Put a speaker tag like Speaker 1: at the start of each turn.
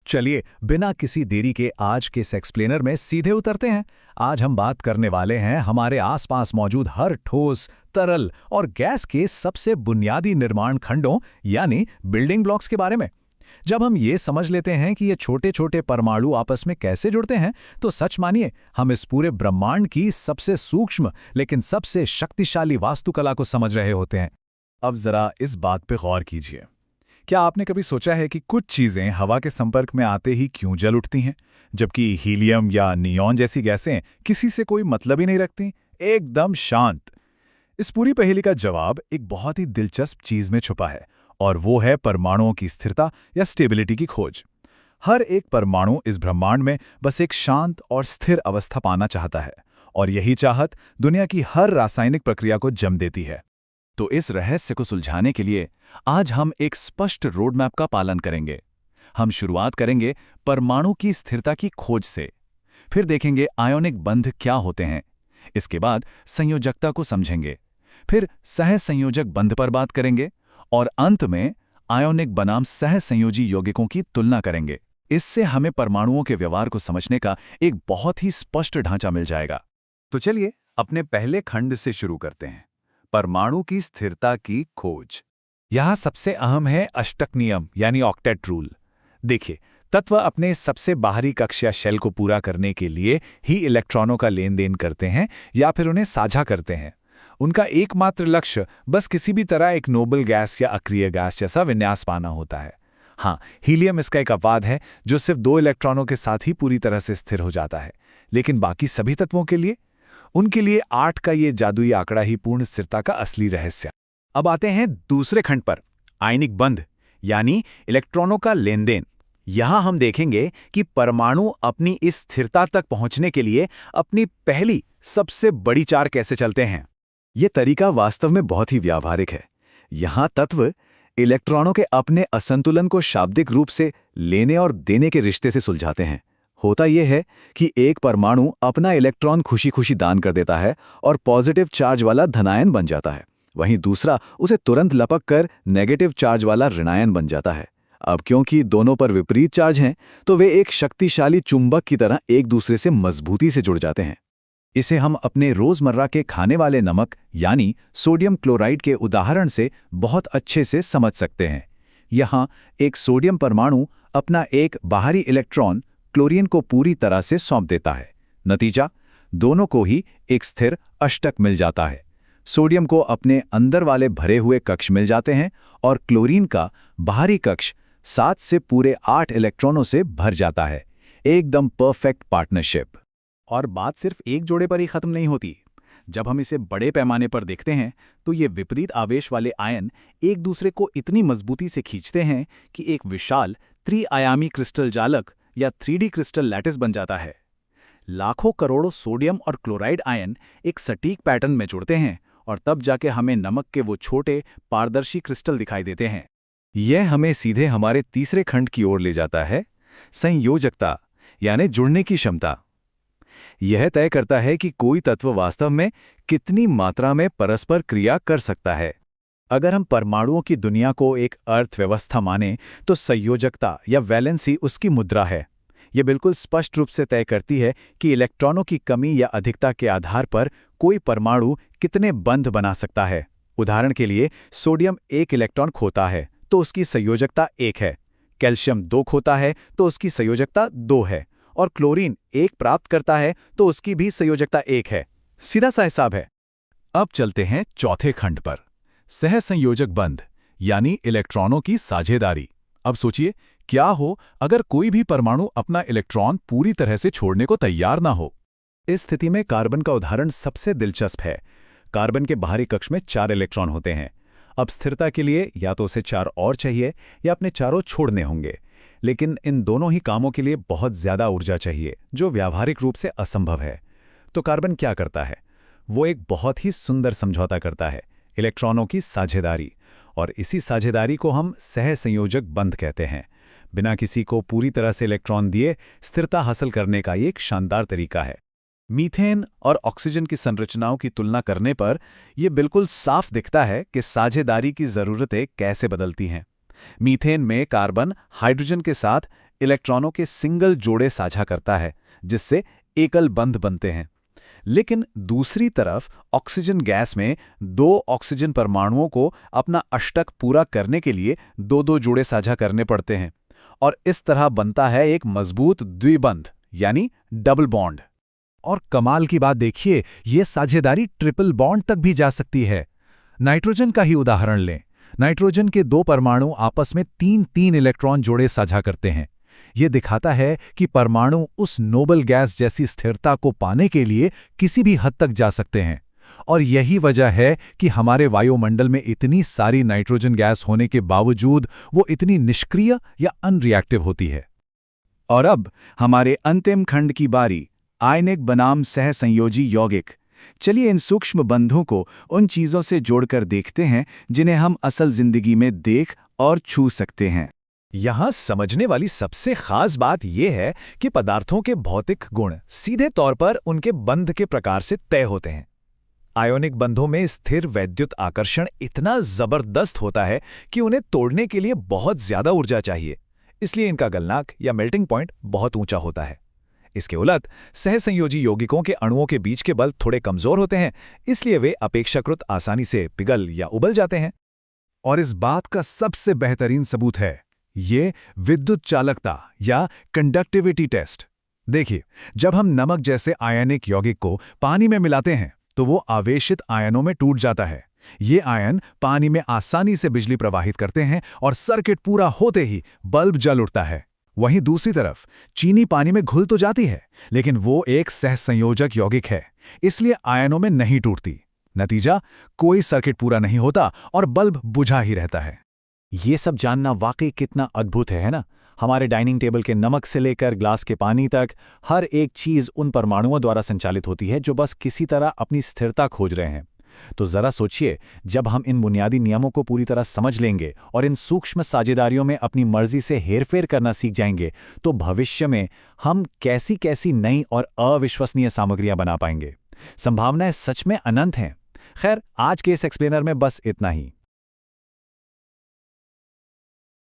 Speaker 1: चलिए बिना किसी देरी के आज के इस एक्सप्लेनर में सीधे उतरते हैं। आज हम बात करने वाले हैं हमारे आसपास मौजूद हर ठोस, तरल और गैस के सबसे बुनियादी निर्माण खंडों यानी बिल्डिंग ब्लॉक्स के बारे में। जब हम ये समझ लेते हैं कि ये छोटे छोटे परमाणु आपस में कैसे जुड़ते हैं, तो सच मानिए हम इस पूरे ब्रह्मांड की सबसे सूक्ष्म लेकिन सबसे शक्तिशाली वास्तुकला को समझ रहे होते हैं। अब जरा इस बात पे गौर कीजिए। क्या आपने कभी सोचा है कि कुछ चीजें हवा के संपर्क में आते ही क्यों जल उठती हैं, जबकि हीलियम या नियॉन जैसी गैसें किसी से कोई मतलब ही नहीं रखती, एकदम शांत? इस पूरी पहेली का जवाब एक बहुत ही दिलचस्प चीज में छुपा है, और वो है परमाणुओं की स्थिरता या स्टेबिलिटी की खोज। हर एक परमाणु इस ब्रह्मांड में बस एक शांत और स्थिर अवस्था पाना चाहता है, और यही चाहत दुनिया की हर रासायनिक प्रक्रिया को जन्म देती है। तो इस रहस्य को सुलझाने के लिए आज हम एक स्पष्ट रोडमैप का पालन करेंगे। हम शुरुआत करेंगे परमाणु की स्थिरता की खोज से, फिर देखेंगे आयोनिक बंध क्या होते हैं, इसके बाद संयोजकता को समझेंगे, फिर सहसंयोजक बंध पर बात करेंगे, और अंत में आयोनिक बनाम सहसंयोजी यौगिकों की तुलना करेंगे। इससे हमें परमाणुओं के व्यवहार को समझने का एक बहुत ही स्पष्ट ढांचा मिल जाएगा। तो चलिए अपने पहले खंड से शुरू करते हैं, परमाणु की स्थिरता की खोज। यहां सबसे अहम है अष्टक नियम यानी ऑक्टेट रूल। देखिए, तत्व अपने सबसे बाहरी कक्ष या शेल को पूरा करने के लिए ही इलेक्ट्रॉनों का लेन देन करते हैं या फिर उन्हें साझा करते हैं। उनका एकमात्र लक्ष्य बस किसी भी तरह एक नोबल गैस या अक्रिय गैस जैसा विन्यास पाना होता है। हाँ, हीलियम इसका एक अपवाद है जो सिर्फ 2 इलेक्ट्रॉनों के साथ ही पूरी तरह से स्थिर हो जाता है। लेकिन बाकी सभी तत्वों के लिए, उनके लिए 8 का ये जादुई आंकड़ा ही पूर्ण स्थिरता का असली रहस्य। अब आते हैं दूसरे खंड पर, आयनिक बंध यानी इलेक्ट्रॉनों का लेन देन। यहां हम देखेंगे कि परमाणु अपनी इस स्थिरता तक पहुंचने के लिए अपनी पहली सबसे बड़ी चाल कैसे चलते हैं। यह तरीका वास्तव में बहुत ही व्यावहारिक है। यहां तत्व इलेक्ट्रॉनों के अपने असंतुलन को शाब्दिक रूप से लेने और देने के रिश्ते से सुलझाते हैं। होता यह है कि एक परमाणु अपना इलेक्ट्रॉन खुशी खुशी दान कर देता है और पॉजिटिव चार्ज वाला धनायन बन जाता है, वहीं दूसरा उसे तुरंत लपक कर नेगेटिव चार्ज वाला ऋणायन बन जाता है। अब क्योंकि दोनों पर विपरीत चार्ज हैं, तो वे एक शक्तिशाली चुंबक की तरह एक दूसरे से मजबूती से जुड़ जाते हैं। इसे हम अपने रोजमर्रा के खाने वाले नमक यानी सोडियम क्लोराइड के उदाहरण से बहुत अच्छे से समझ सकते हैं। यहाँ एक सोडियम परमाणु अपना एक बाहरी इलेक्ट्रॉन क्लोरीन को पूरी तरह से सौंप देता है। नतीजा, दोनों को ही एक स्थिर अष्टक मिल जाता है। सोडियम को अपने अंदर वाले भरे हुए कक्ष मिल जाते हैं और क्लोरीन का बाहरी कक्ष 7 से पूरे 8 इलेक्ट्रॉनों से भर जाता है। एकदम परफेक्ट पार्टनरशिप। और बात सिर्फ एक जोड़े पर ही खत्म नहीं होती। जब हम इसे बड़े पैमाने पर देखते हैं, तो ये विपरीत आवेश वाले आयन एक दूसरे को इतनी मजबूती से खींचते हैं कि एक विशाल त्रिआयामी क्रिस्टल जालक या 3D क्रिस्टल लैटिस बन जाता है। लाखों करोड़ों सोडियम और क्लोराइड आयन एक सटीक पैटर्न में जुड़ते हैं, और तब जाके हमें नमक के वो छोटे पारदर्शी क्रिस्टल दिखाई देते हैं। यह हमें सीधे हमारे तीसरे खंड की ओर ले जाता है, संयोजकता यानी जुड़ने की क्षमता। यह तय करता है कि कोई तत्व वास्तव में कितनी मात्रा में परस्पर क्रिया कर सकता है। अगर हम परमाणुओं की दुनिया को एक अर्थव्यवस्था माने, तो संयोजकता या वैलेंसी उसकी मुद्रा है। यह बिल्कुल स्पष्ट रूप से तय करती है कि इलेक्ट्रॉनों की कमी या अधिकता के आधार पर कोई परमाणु कितने बंध बना सकता है। उदाहरण के लिए, सोडियम 1 इलेक्ट्रॉन खोता है तो उसकी संयोजकता 1 है, कैल्शियम 2 खोता है तो उसकी संयोजकता 2 है, और क्लोरीन 1 प्राप्त करता है तो उसकी भी संयोजकता 1 है। सीधा सा हिसाब है। अब चलते हैं चौथे खंड पर, सहसंयोजक बंध यानी इलेक्ट्रॉनों की साझेदारी। अब सोचिए, क्या हो अगर कोई भी परमाणु अपना इलेक्ट्रॉन पूरी तरह से छोड़ने को तैयार ना हो। इस स्थिति में कार्बन का उदाहरण सबसे दिलचस्प है। कार्बन के बाहरी कक्ष में 4 इलेक्ट्रॉन होते हैं। अब स्थिरता के लिए या तो उसे 4 और चाहिए या अपने चारों छोड़ने होंगे, लेकिन इन दोनों ही कामों के लिए बहुत ज्यादा ऊर्जा चाहिए, जो व्यावहारिक रूप से असंभव है। तो कार्बन क्या करता है? वो एक बहुत ही सुंदर समझौता करता है, इलेक्ट्रॉनों की साझेदारी, और इसी साझेदारी को हम सहसंयोजक बंध कहते हैं। बिना किसी को पूरी तरह से इलेक्ट्रॉन दिए स्थिरता हासिल करने का ये एक शानदार तरीका है। मीथेन और ऑक्सीजन की संरचनाओं की तुलना करने पर यह बिल्कुल साफ दिखता है कि साझेदारी की जरूरतें कैसे बदलती हैं। मीथेन में कार्बन हाइड्रोजन के साथ इलेक्ट्रॉनों के सिंगल जोड़े साझा करता है, जिससे एकल बंध बनते हैं। लेकिन दूसरी तरफ ऑक्सीजन गैस में दो ऑक्सीजन परमाणुओं को अपना अष्टक पूरा करने के लिए दो दो जोड़े साझा करने पड़ते हैं, और इस तरह बनता है एक मजबूत द्विबंध यानी डबल बॉन्ड। और कमाल की बात देखिए, ये साझेदारी ट्रिपल बॉन्ड तक भी जा सकती है। नाइट्रोजन का ही उदाहरण लें। नाइट्रोजन के दो परमाणु आपस में 3-3 इलेक्ट्रॉन जोड़े साझा करते हैं। ये दिखाता है कि परमाणु उस नोबल गैस जैसी स्थिरता को पाने के लिए किसी भी हद तक जा सकते हैं। और यही वजह है कि हमारे वायुमंडल में इतनी सारी नाइट्रोजन गैस होने के बावजूद वो इतनी निष्क्रिय या अनरिएक्टिव होती है। और अब हमारे अंतिम खंड की बारी, आयनिक बनाम सहसंयोजी यौगिक। चलिए इन सूक्ष्म बंधों को उन चीज़ों से जोड़कर देखते हैं जिन्हें हम असल जिंदगी में देख और छू सकते हैं। यहाँ समझने वाली सबसे खास बात यह है कि पदार्थों के भौतिक गुण सीधे तौर पर उनके बंध के प्रकार से तय होते हैं। आयोनिक बंधों में स्थिर वैद्युत आकर्षण इतना जबरदस्त होता है कि उन्हें तोड़ने के लिए बहुत ज्यादा ऊर्जा चाहिए, इसलिए इनका गलनांक या मेल्टिंग पॉइंट बहुत ऊंचा होता है। इसके उलट सहसंयोजी यौगिकों के अणुओं के बीच के बल थोड़े कमजोर होते हैं, इसलिए वे अपेक्षाकृत आसानी से पिघल या उबल जाते हैं। और इस बात का सबसे बेहतरीन सबूत है ये विद्युत चालकता या कंडक्टिविटी टेस्ट। देखिए, जब हम नमक जैसे आयनिक यौगिक को पानी में मिलाते हैं तो वो आवेशित आयनों में टूट जाता है। ये आयन पानी में आसानी से बिजली प्रवाहित करते हैं और सर्किट पूरा होते ही बल्ब जल उठता है। वहीं दूसरी तरफ चीनी पानी में घुल तो जाती है, लेकिन वो एक सहसंयोजक यौगिक है, इसलिए आयनों में नहीं टूटती। नतीजा, कोई सर्किट पूरा नहीं होता और बल्ब बुझा ही रहता है। ये सब जानना वाकई कितना अद्भुत है ना? हमारे डाइनिंग टेबल के नमक से लेकर ग्लास के पानी तक हर एक चीज़ उन परमाणुओं द्वारा संचालित होती है जो बस किसी तरह अपनी स्थिरता खोज रहे हैं। तो जरा सोचिए, जब हम इन बुनियादी नियमों को पूरी तरह समझ लेंगे और इन सूक्ष्म साझेदारियों में अपनी मर्जी से हेरफेर करना सीख जाएंगे, तो भविष्य में हम कैसी कैसी नई और अविश्वसनीय सामग्रियां बना पाएंगे। संभावनाएं सच में अनंत हैं। खैर, आज के इस एक्सप्लेनर में बस इतना ही।